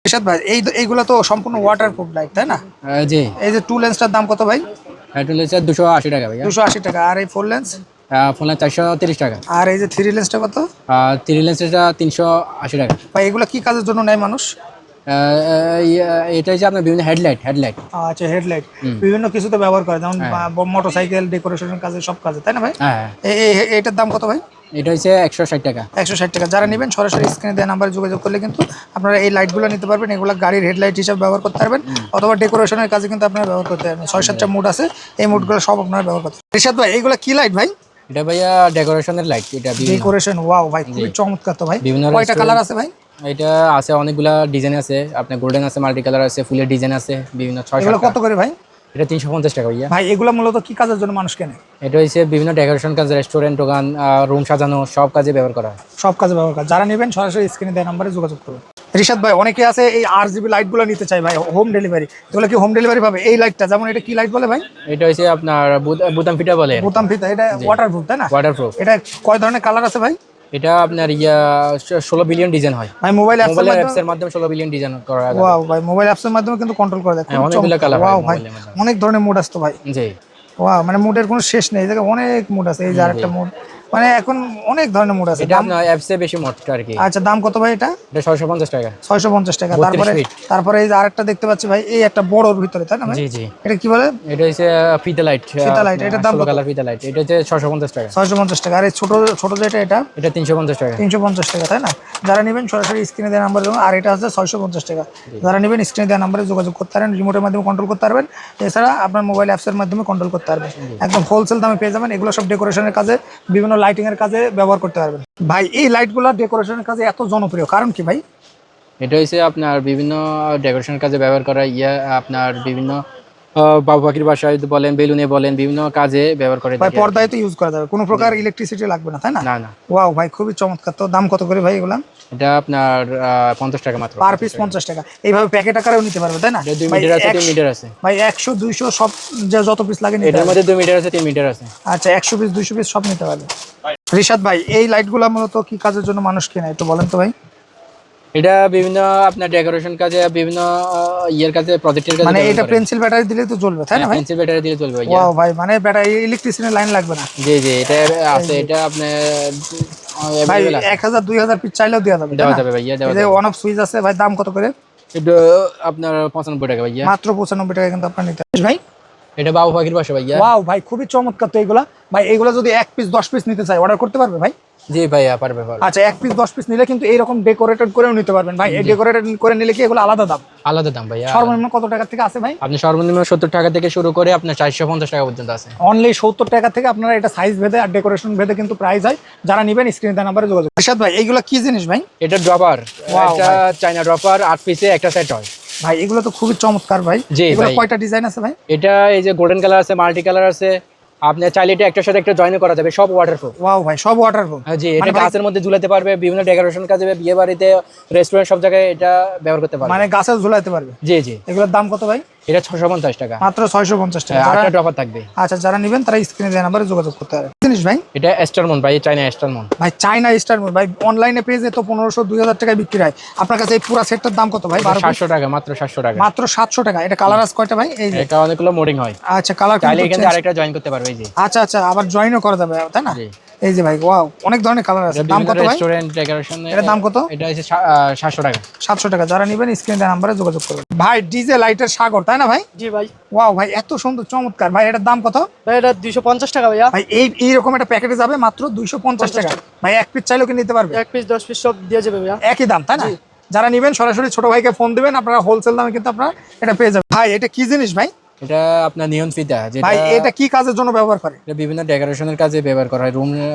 রিশাদ ভাই এইগুলা তো সম্পূর্ণ ওয়াটারপ্রুফ লাইট তাই না? জি। এই যে টু লেন্সটার দাম কত ভাই? এটা হচ্ছে 280 টাকা ভাইয়া। 280 টাকা। আর এই ফোর লেন্স? ফোন 430 টাকা। আর এই যে থ্রি লেন্সটা কত? থ্রি লেন্সটা 380 টাকা। ভাই এগুলা কি কাজের জন্য নেয় মানুষ? এটা হচ্ছে আপনার বিভিন্ন হেডলাইট। আচ্ছা, হেডলাইট বিভিন্ন কিছুতে ব্যবহার করে, যেমন মোটরসাইকেল ডেকোরেশনের কাজে, সব কাজে, তাই না ভাই? হ্যাঁ। এইটার দাম কত ভাই? এটা হচ্ছে 160 টাকা। 160 টাকা। যারা নেবেন সরাসরি স্ক্রিনে দেওয়া নাম্বারে যোগাযোগ করলে কিন্তু আপনারা এই লাইটগুলো নিতে পারবেন। এগুলো গাড়ির হেডলাইট হিসাবে ব্যবহার করতে পারবেন, অথবা ডেকোরেশনের কাজে কিন্তু আপনারা ব্যবহার করতে পারবেন। 6-7টা মুড আছে, এই মুডগুলো সব আপনারা ব্যবহার করতে পারবেন। রিশাদ ভাই এইগুলো কি লাইট ভাই? এটা ভাইয়া ডেকোরেশনের লাইট। এটা ডেকোরেশন। ওয়াও ভাই, খুবই চমৎকার তো ভাই। কয়টা কালার আছে ভাই? এটা আছে অনেকগুলা ডিজাইন আছে, আপনার গোল্ডেন আছে, মাল্টি কালার আছে, ফুলের ডিজাইন আছে, বিভিন্ন 6-7। এগুলো কত করে ভাই? এটা 350 টাকা ভাইয়া। ভাই এগুলো মূলত কি কাজের জন্য মানুষ কেনে? এটা হচ্ছে বিভিন্ন ডেকোরেশন কাজ, রেস্টুরেন্ট, দোকান, রুম সাজানো, সব কাজে ব্যবহার করা হয়। সব কাজে ব্যবহার করে। যারা নেবেন সরাসরি স্ক্রিনে দেওয়া নাম্বারে যোগাযোগ করুন। রিশাদ ভাই অনেকে আছে এই RGB লাইটগুলো নিতে চাই ভাই, হোম ডেলিভারি। এগুলো কি হোম ডেলিভারি পাবে? এই লাইটটা যেমন, এটা কি লাইট বলে ভাই? এটা হচ্ছে আপনার বুতাম ফিটা বলে। বোতাম ফিতা। এটা ওয়াটারপ্রুফ তাই না? ওয়াটারপ্রুফ। এটা কয় ধরনের কালার আছে ভাই? এটা আপনার 16 বিলিয়ন ডিজাইন হয় ভাই মোবাইল অ্যাপসের মাধ্যমে 16 বিলিয়ন ডিজাইন করা যায়। ওয়াও ভাই, মোবাইল অ্যাপসের মাধ্যমে কিন্তু কন্ট্রোল করা যায়। অনেকগুলো কালার। ওয়াও ভাই, অনেক ধরনের মুড আছে তো ভাই। জি। ওয়াও, মানে মুডের কোনো শেষ নেই। এই জায়গায় অনেক মুড আছে। এই যে আরেকটা মুড, মানে এখন অনেক ধরনের মুড আছে। এটা আপনার অ্যাপসে বেশি মোটটা আর কি। আচ্ছা, দাম কত ভাই এটা? এটা 650 টাকা। 650 টাকা। 32 ফিট। তারপরে এই যে আরেকটা দেখতে পাচ্ছি ভাই, এই একটা বড়র ভিতরে, তাই না ভাই? জি জি। এটা কি বলে? এটা হচ্ছে ফিতা লাইট। ফিতা লাইট। এটার দাম 16 কত? কালার ফিতা লাইট। এটা হচ্ছে 650 টাকা। 650 টাকা। আর এই ছোট ছোট যেটা, এটা? এটা 350 টাকা। 350 টাকা, তাই না? যারা নেবেন সরাসরি স্ক্রিনে দেওয়া নাম্বার। আর এটা হচ্ছে 650 টাকা। যারা নেবেন স্ক্রিনে দেওয়া নাম্বারে যোগাযোগ করতে পারেন, রিমোটের মাধ্যমে কন্ট্রোল করতে পারবেন। এছাড়া আপনার মোবাইল অ্যাপসের মাধ্যমে কন্ট্রোল করতে পারবেন। একদম হোলসেল দামে পেয়ে যাবেন। এগুলো সব ডেকোরেশনের কাজে, বিভিন্ন লাইটিং এর কাজে ব্যবহার করতে পারবেন। ভাই এই লাইটগুলো ডেকোরেশনের কাজে এত জনপ্রিয় কারণ কি ভাই? এটা হচ্ছে আপনার বিভিন্ন ডেকোরেশনের কাজে ব্যবহার করা, আপনার বিভিন্ন বাবু পাখির বাসায় বলেন, বেলুনে বলেন, বিভিন্ন কাজে ব্যবহার করে ভাই থাকি। পর্দায় তো ইউজ করা যাবে, কোনো প্রকার ইলেকট্রিসিটি লাগবে না, তাই না? না না। ওয়াও ভাই, খুবই চমৎকার। তো দাম কত করে ভাই এগুলা? এটা আপনার 50 টাকা মাত্র। পার পিস 50 টাকা। এইভাবে প্যাকেট আকারেও নিতে পারবে, তাই না? 2 মিটার আছে, 3 মিটার আছে। ভাই 100 200 সব যত পিস লাগে নিতে এটার পারবে। মধ্যে 2 মিটার আছে, 3 মিটার আছে। আচ্ছা, 100 পিস 200 পিস সব নিতে পারবে। রিশাদ ভাই এই লাইটগুলো মূলত কি কাজের জন্য মানুষ কেনে একটু বলেন তো ভাই? এটা বিভিন্ন আপনার ডেকোরেশন কাজে, বিভিন্ন ইয়ের কাজে, প্রজেক্টের কাজে। মানে এটা পেন্সিল ব্যাটারি দিলে তো জ্বলবে, তাই না ভাই? পেন্সিল ব্যাটারি দিয়ে চলবে ভাইয়া। ওয়াও ভাই, মানে ব্যাটারি ইলেকট্রিসিটি লাইন লাগবে না। জি জি, এটা আছে। এটা আপনার ভাই 1000 2000 পিস চাইলেও দেওয়া যাবে, দেওয়া যাবে ভাইয়া, দেওয়া এই যে যাবে। অন অফ সুইচ আছে ভাই, দাম কত করে? এটা আপনার 95 টাকা ভাইয়া। মাত্র 95 টাকা কিন্তু আপনার নিতে ভাই। এটা বাবু পাখির বাসা ভাইয়া। ওয়াও ভাই, খুবই চমৎকার তো এগুলা। ভাই এগুলা যদি 1 পিস 10 পিস নিতে চাই, অর্ডার করতে পারবে ভাই? জি ভাইয়া, পারবে। আচ্ছা, 1 পিস 10 পিস নিলে কিন্তু এইরকম ডেকোরেটেড করেও নিতে পারবেন ভাই। এই ডেকোরেটেড করে নিলে কি এগুলো আলাদা দাম? আলাদা দাম ভাইয়া। সর্বনিম্ন কত টাকা থেকে আছে ভাই? আপনি সর্বনিম্ন 70 টাকা থেকে শুরু করে আপনার 450 টাকা পর্যন্ত আছে। অনলি 70 টাকা থেকে আপনারা এটা সাইজ ভেদে আর ডেকোরেশন ভেদে কিন্তু প্রাইস হয়। যারা নেবেন স্ক্রিনে দেওয়া নাম্বারে যোগাযোগ। রিশাদ ভাই এইগুলো কি জিনিস ভাই? এটা ড্রপার। Wow, এটা চায়না ড্রপার, 8 পিসে একটা সেট হয় ভাই। এগুলো তো খুবই চমৎকার ভাই। জি এগুলো ভাই। কয়টা ডিজাইন আছে ভাই? এটা এই যে গোল্ডেন কালার আছে, মাল্টি কালার আছে। আপনি চাইলে এটা একটার সাথে একটা জয়েন করা যাবে, সব ওয়াটারপ্রুফ। ওয়াও ভাই, সব ওয়াটারপ্রুফ। জি, এটা গাছের মধ্যে ঝুলাতে পারবে, বিভিন্ন ডেকোরেশন কাজে, বিয়ে বাড়িতে, রেস্টুরেন্ট, সব জায়গায় এটা ব্যবহার করতে পারবে। মানে গাছে ঝুলাতে পারবে। জি জি। এগুলোর দাম কত ভাই? এটা 650 টাকা। মাত্র 650 টাকা। আটটা ড্রপার থাকবে। আচ্ছা, যারা নেবেন তারা স্ক্রিনে দেওয়া নাম্বারে যোগাযোগ করতে পারবে। জিনিস ভাই? এটা এস্টারমন ভাই, চায়না এস্টারমন। ভাই চায়না স্টার ভাই, অনলাইনে পেজে তো 1500 2000 টাকায় বিক্রি হয়। আপনার কাছে এই পুরো সেটটার দাম কত ভাই? 700 টাকা, মাত্র 700 টাকা। মাত্র 700 টাকা। এটা কালার আছে কয়টা ভাই? এই যে এটা অনেকগুলো মোডিং হয়। আচ্ছা, কালার চাইলে এখানে আরেকটা জয়েন করতে পারবে। এই যে। আচ্ছা আচ্ছা, আবার জয়েনও করা যাবে, তাই না? জি। এই যে ভাই, ওয়াও, অনেক ধরনের কালার আছে। দাম কত ভাই? Restaurant decoration. এটার দাম কত? এটা হচ্ছে 700 টাকা। 700 টাকা। যারা নেবেন স্ক্রিনে দেওয়া নাম্বারে যোগাযোগ করবেন। ভাই ডিজে লাইটের সাগর, তাই না ভাই? জি ভাই। ওয়াও ভাই, এত সুন্দর চমৎকার ভাই। এটার দাম কত ভাই এটা 250 টাকা ভাইয়া। ভাই? এইরকম একটা প্যাকেটে যাবে মাত্র 250 টাকা ভাই। 1 পিস চাইলেও কি নিতে পারবে? 1 পিস 10 পিস সব দিয়ে যাবে ভাইয়া। একই দাম, তাই না? যারা নেবেন সরাসরি ছোট ভাইকে ফোন দিবেন, আপনারা হোলসেল দামে কিন্তু আপনারা এটা পেয়ে যাবেন। ভাই এটা কি জিনিস ভাই? এটা আপনার নিয়ন ফিতা, যেটা ভাই এটা কি কাজের জন্য ব্যবহার করে? এটা বিভিন্ন ডেকোরেশনের কাজে ব্যবহার করা হয়, রুম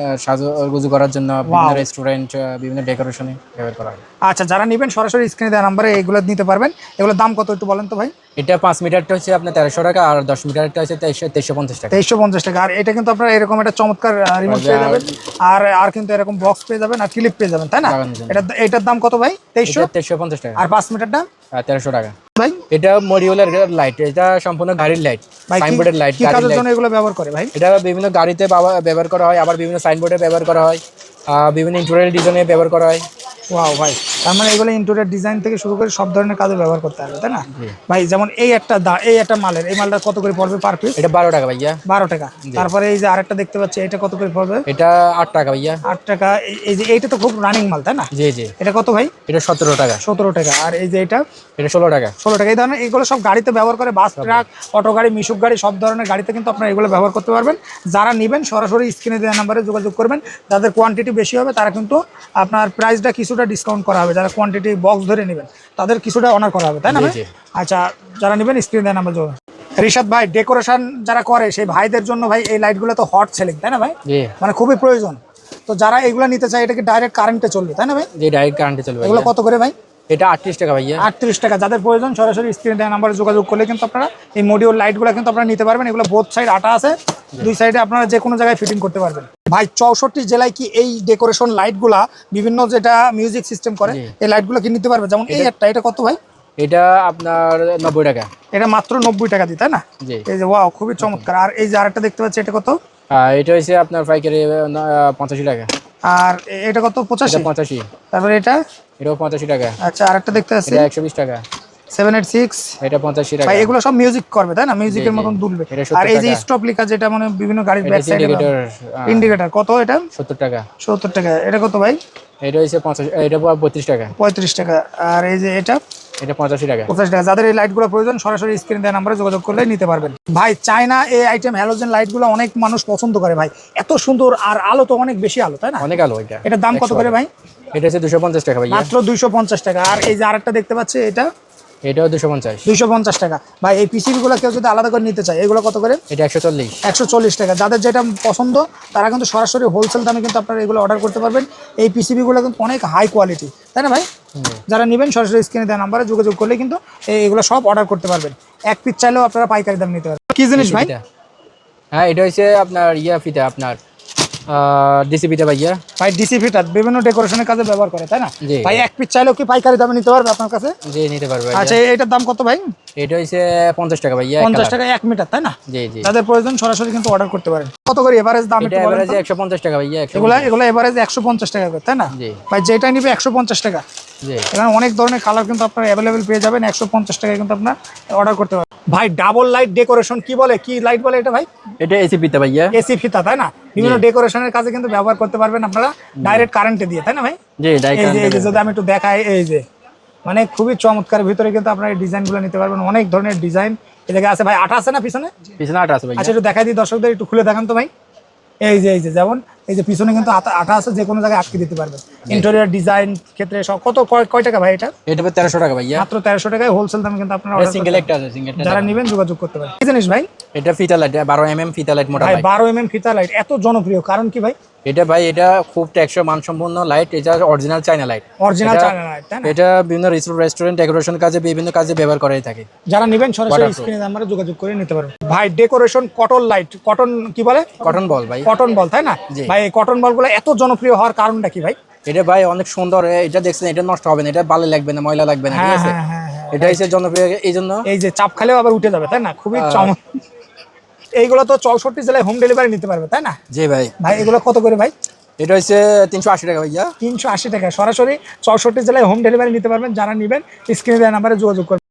সাজগুজু করার জন্য, বিভিন্ন রেস্টুরেন্ট, বিভিন্ন ডেকোরেশনে ব্যবহার করা হয়। আচ্ছা, যারা নেবেন সরাসরি স্ক্রিনে দেওয়া নাম্বারে এগুলো নিতে পারবেন। এগুলোর দাম কত একটু বলেন তো ভাই? এটা 5 মিটারটা হচ্ছে আপনার 1300 টাকা, আর 10 মিটারটা হচ্ছে 2350 টাকা। 2350 টাকা। আর এটা কিন্তু আপনারা এরকম একটা চমৎকার রিমোট পেয়ে যাবেন, আর কিন্তু এরকম বক্স পেয়ে যাবেন, আর ক্লিপ পেয়ে যাবেন, তাই না? এটার দাম কত ভাই? 2350 টাকা। আর 5 মিটারটা 1300 টাকা ভাই? এটা মডিউলার লাইট, এটা সম্পূর্ণ গাড়ির লাইট, সাইনবোর্ডের লাইট। কি কাজের জন্য এগুলো ব্যবহার করে ভাই? এটা বিভিন্ন গাড়িতে ব্যবহার করা হয়, আবার বিভিন্ন সাইনবোর্ডে ব্যবহার করা হয়, বিভিন্ন ইন্টেরিয়র ডিজাইনে ব্যবহার করা হয়। ওয়াও ভাই, তার মানে এগুলো ইন্টেরিয়র ডিজাইন থেকে শুরু করে সব ধরনের কাজে ব্যবহার করতে হবে, তাই না ভাই? যেমন এই একটা মালের, এই মালটা কত করে পড়বে পার পিস? এটা 12 টাকা ভাইয়া। 12 টাকা। তারপরে এই যে আরেকটা দেখতে পাচ্ছি, এটা কত করে পড়বে? এটা 8 টাকা ভাইয়া। 8 টাকা। এই যে এইটা তো খুব রানিং মাল, তাই না? জি জি। এটা কত ভাই? এটা 17 টাকা। 17 টাকা। আর এই যে এটা 16 টাকা। 16 টাকা। এই ধরনের এগুলো সব গাড়িতে ব্যবহার করে, বাস, ট্রাক, অটো গাড়ি, মিশুক গাড়ি, সব ধরনের গাড়িতে কিন্তু আপনারা এগুলো ব্যবহার করতে পারবেন। যারা নেবেন সরাসরি স্ক্রিনে দেওয়া নাম্বারে যোগাযোগ করবেন। যাদের কোয়ান্টিটি বেশি হবে তারা কিন্তু আপনার প্রাইসটা কিছুটা ডিসকাউন্ট করা হবে। যারা কোয়ান্টিটি বক্স ধরে নেবেন তাদের কিছুটা অনার করা হবে, তাই না ভাই? আচ্ছা, যারা নেবেন স্ক্রিনে দেওয়া নাম্বার যোগাযোগ। রিশাদ ভাই, ডেকোরেশন যারা করে সেই ভাইদের জন্য ভাই এই লাইটগুলো তো হট সেলিং, তাই না ভাই? মানে খুবই প্রয়োজন। তো যারা এগুলো নিতে চায়, এটা কি ডাইরেক্ট কারেন্টে চলবে, তাই না ভাই? জি, ডাইরেক্ট কারেন্টে চলবে। এগুলো কত করে ভাই? এটা 38 টাকা ভাইয়া। 38 টাকা। যাদের প্রয়োজন সরাসরি স্ক্রিনে দেওয়া নাম্বারে যোগাযোগ করলে কিন্তু আপনারা এই মডিউল লাইটগুলো কিন্তু আপনারা নিতে পারবেন। এগুলো বোথ সাইড আটা আছে, দুই সাইডে আপনারা যে কোনো জায়গায় ফিটিং করতে পারবেন। ভাই 64 জেলায় কি এই ডেকোরেশন লাইটগুলা বিভিন্ন যেটা মিউজিক সিস্টেম করে এই লাইটগুলো কি নিতে পারবে? যেমন এই একটা, এটা কত ভাই? এটা আপনার 90 টাকা। এটা মাত্র 90 টাকা দিই, তাই না? এই যে ওয়াও, খুবই চমৎকার। আর এই যে আরেকটা দেখতে পাচ্ছি, এটা কত? এটা হচ্ছে আপনার পাইকারি 85 টাকা। আর এটা কত? 85। তারপরে এটা? এটাও 85 টাকা। আচ্ছা, আরেকটা দেখতে পাচ্ছি, এটা 120 টাকা। 786। এটা 85 টাকা। ভাই এগুলো সব মিউজিক করবে, তাই না? মিউজিকের মতন দুলবে। আর এই যে স্টপ লেখা, যেটা মানে বিভিন্ন গাড়ির ব্যাক সাইডে ইন্ডিকেটর, কত এটা? 70 টাকা। 70 টাকা। এটা কত ভাই? এটা হচ্ছে 50, এটা 32 টাকা। 35 টাকা। আর এই যে এটা? এটা 85 টাকা। 85 টাকা। যাদের এই লাইটগুলো প্রয়োজন সরাসরি স্ক্রিনে দেওয়া নাম্বারে যোগাযোগ করলে নিতে পারবেন। ভাই চায়না এই আইটেম হ্যালোজেন লাইটগুলো অনেক মানুষ পছন্দ করে ভাই, এত সুন্দর আর আলো তো অনেক বেশি আলো, তাই না? অনেক আলো। এটা এটার দাম কত করে ভাই? এটা হচ্ছে 250 টাকা ভাই। মাত্র 250 টাকা। আর এই যে আরেকটা দেখতে পাচ্ছি, এটা? এটাও 250। 250 টাকা। ভাই এই পিসিবি গুলো কেউ যদি আলাদা করে নিতে চায়, এগুলো কত করে? এটা 140। 140 টাকা। যাদের যেটা পছন্দ তারা কিন্তু সরাসরি হোলসেল দামে কিন্তু আপনারা এগুলো অর্ডার করতে পারবেন। এই পিসিবি গুলো কিন্তু অনেক হাই কোয়ালিটি, তাই না ভাই? যারা নেবেন সরাসরি স্ক্রিনে দেওয়া নাম্বারে যোগাযোগ করলে কিন্তু এগুলো সব অর্ডার করতে পারবেন। এক পিস চাইলেও আপনারা পাইকারি দাম নিতে পারবেন। কি জিনিস ভাই? হ্যাঁ, এটা হচ্ছে আপনার ফিতা, আপনার ডিসি ফিতা ভাইয়া। ভাই ডিসি ফিটা বিভিন্ন ডেকোরেশনের কাজে ব্যবহার করে, তাই না জি। ভাই? এক পিস চাইলেও কি পাইকারি দামে নিতে পারবে আপনার কাছে? জি, নিতে পারবে। আচ্ছা, এটার দাম কত ভাই? এটা হচ্ছে 50 টাকা ভাইয়া। 50 টাকা 1 মিটার, তাই না? জি জি। যাদের প্রয়োজন সরাসরি কিন্তু অর্ডার করতে পারেন। কত করে এভারেজ দাম? এটা এভারেজ 150 টাকা ভাইয়া। এগুলো এভারেজ 150 টাকা করে, তাই না? জি। ভাই যেটা নিবে 150 টাকা। জি। এখানে অনেক ধরনের কালার কিন্তু আপনারা অ্যাভেলেবেল পেয়ে যাবেন। 150 টাকায় কিন্তু আপনারা অর্ডার করতে পারবেন। ভাই ডাবল লাইট ডেকোরেশন কি বলে, কি লাইট বলে এটা ভাই? এটা এসি ফিতা ভাইয়া। এসি ফিতা, তাই না? বিভিন্ন ডেকোরেশনের কাজে কিন্তু ব্যবহার করতে পারবেন আপনারা ডাইরেক্ট কারেন্টে দিয়ে, তাই না ভাই? জি, ডাইরেক্ট। এই যে যদি আমি একটু দেখাই, এই যে মানে খুবই চমৎকার, ভিতরে কিন্তু আপনারা এই ডিজাইনগুলো নিতে পারবেন। অনেক ধরনের ডিজাইন এই জায়গায় আছে। ভাই আঠা আছে না পিছনে? পিছনে আটা আছে ভাইয়া। আচ্ছা, একটু দেখাই দিই দর্শকদের, একটু খুলে দেখান তো ভাই। এই যে যেমন এই যে পিছনে কিন্তু আঠা আছে, যে কোনো জায়গায় আটকে দিতে পারবেন। ইন্টেরিয়র ডিজাইন ক্ষেত্রে সব কত কয় টাকা ভাই এটা? এটা 1300 টাকা ভাইয়া। মাত্র 1300 টাকায় হোলসেল দামে কিন্তু আপনারা সিঙ্গেল একটা আছে, সিঙ্গেলটা যারা নেবেন যোগাযোগ করতে পারেন। কি জিনিস ভাই? এটা ফিতা লাইট, 12 mm ফিতা লাইট, মোটা ভাই লাইট। 12 mm ফিতা লাইট এত জনপ্রিয় কারণ কি ভাই? এটা ভাই, এটা খুব টেকসই মানসম্পন্ন লাইট। এটা original China light. Original China light, তাই না? এটা বিভিন্ন রেস্টুরেন্ট ডেকোরেশন কাজে, বিভিন্ন কাজে ব্যবহার করে থাকে। যারা নেবেন সরাসরি স্ক্রিনে নাম্বারে যোগাযোগ করে নিতে পারবেন। ভাই ডেকোরেশন কটন লাইট, কটন কি বলে? কটন বল ভাই। কটন বল, তাই না? ভাই এই কটন বলগুলো এত জনপ্রিয় হওয়ার কারণটা কি ভাই? এটা ভাই অনেক সুন্দর। এটা দেখছেন, এটা নষ্ট হবে না, এটা বালি লাগবে না, ময়লা লাগবে না, ঠিক আছে? এটা হচ্ছে জনপ্রিয় এই জন্য। এই যে চাপ খালেও আবার উঠে যাবে, তাই না? খুবই চমৎকার। এইগুলো তো 64 জেলায় হোম ডেলিভারি নিতে পারবে, তাই না? জি ভাই। ভাই এগুলো কত করে ভাই? এটা হচ্ছে 380 টাকা ভাইয়া। 380 টাকা। সরাসরি 64 জেলায় হোম ডেলিভারি নিতে পারবেন। যারা নেবেন স্ক্রিনে দেওয়া নাম্বারে যোগাযোগ করবেন।